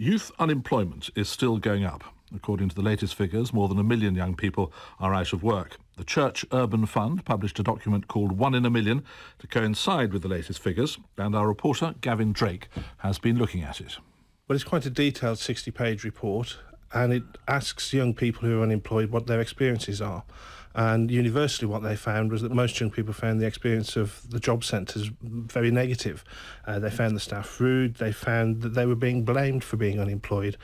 Youth unemployment is still going up. According to the latest figures, more than 1 million young people are out of work. The Church Urban Fund published a document called 1 in a Million to coincide with the latest figures, and our reporter Gavin Drake has been looking at it. Well, it's quite a detailed 60-page report, and it asks young people who are unemployed what their experiences are. And universally what they found was that most young people found the experience of the job centres very negative. They found the staff rude, they found that they were being blamed for being unemployed,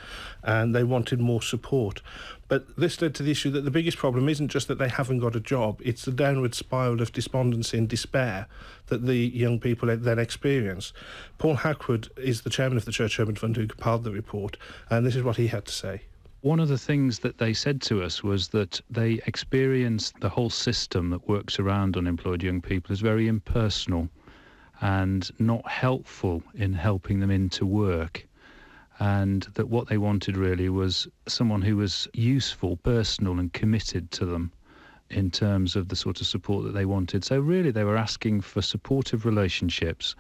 and they wanted more support. But this led to the issue that the biggest problem isn't just that they haven't got a job, it's the downward spiral of despondency and despair that the young people then experience. Paul Hackwood is the chairman of the Church Urban Fund who compiled the report, and this is what he had to say. One of the things that they said to us was that they experienced the whole system that works around unemployed young people as very impersonal and not helpful in helping them into work, and that what they wanted really was someone who was useful, personal and committed to them in terms of the sort of support that they wanted. So really they were asking for supportive relationships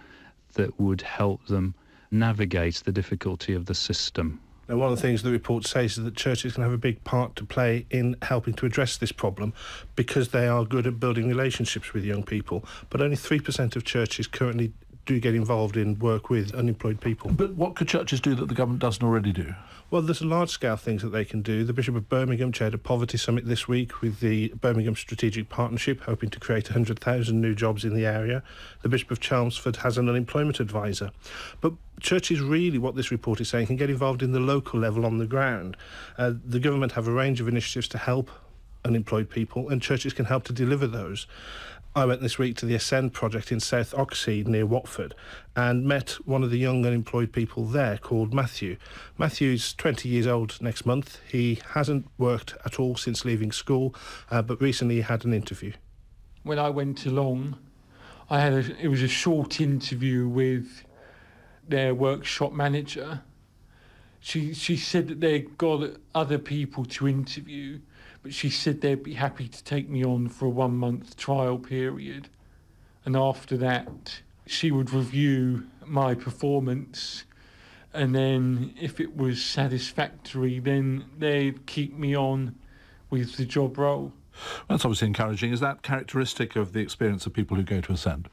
that would help them navigate the difficulty of the system. Now, one of the things the report says is that churches can have a big part to play in helping to address this problem because they are good at building relationships with young people, but only 3% of churches currently do get involved in work with unemployed people. But what could churches do that the government doesn't already do? Well, there's large-scale things that they can do. The Bishop of Birmingham chaired a poverty summit this week with the Birmingham Strategic Partnership, hoping to create 100,000 new jobs in the area. The Bishop of Chelmsford has an unemployment advisor. But churches really, what this report is saying, can get involved in the local level on the ground. The government have a range of initiatives to help unemployed people, and churches can help to deliver those. I went this week to the Ascend project in South Oxford near Watford and met one of the young unemployed people there called Matthew. Matthew's 20 years old next month. He hasn't worked at all since leaving school, but recently he had an interview. When I went along, it was a short interview with their workshop manager. She said that they got other people to interview, but she said they'd be happy to take me on for a 1-month trial period. And after that, she would review my performance, and then if it was satisfactory, then they'd keep me on with the job role. That's obviously encouraging. Is that characteristic of the experience of people who go to Ascend?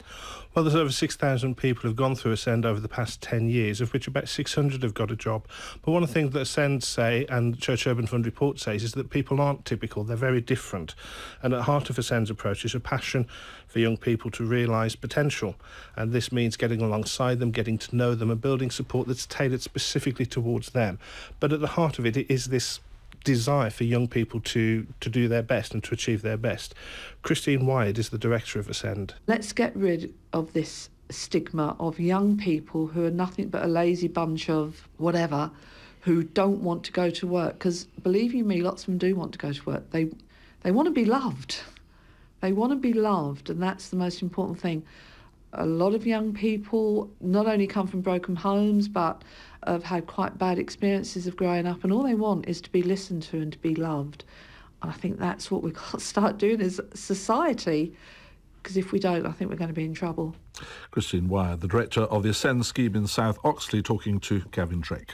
Well, there's over 6,000 people who've gone through Ascend over the past 10 years, of which about 600 have got a job. But one of the things that Ascend say, and Church Urban Fund report says, is that people aren't typical, they're very different. And at the heart of Ascend's approach is a passion for young people to realise potential. And this means getting alongside them, getting to know them, and building support that's tailored specifically towards them. But at the heart of it is this desire for young people to do their best and to achieve their best. Christine Wyatt is the director of Ascend. Let's get rid of this stigma of young people who are nothing but a lazy bunch of whatever, who don't want to go to work, because believe you me, lots of them do want to go to work. They want to be loved. They want to be loved, and that's the most important thing. A lot of young people not only come from broken homes, but have had quite bad experiences of growing up, and all they want is to be listened to and to be loved. And I think that's what we've got to start doing as a society, because if we don't, I think we're going to be in trouble. Christine Wyatt, the director of the Ascend scheme in South Oxley, talking to Gavin Drake.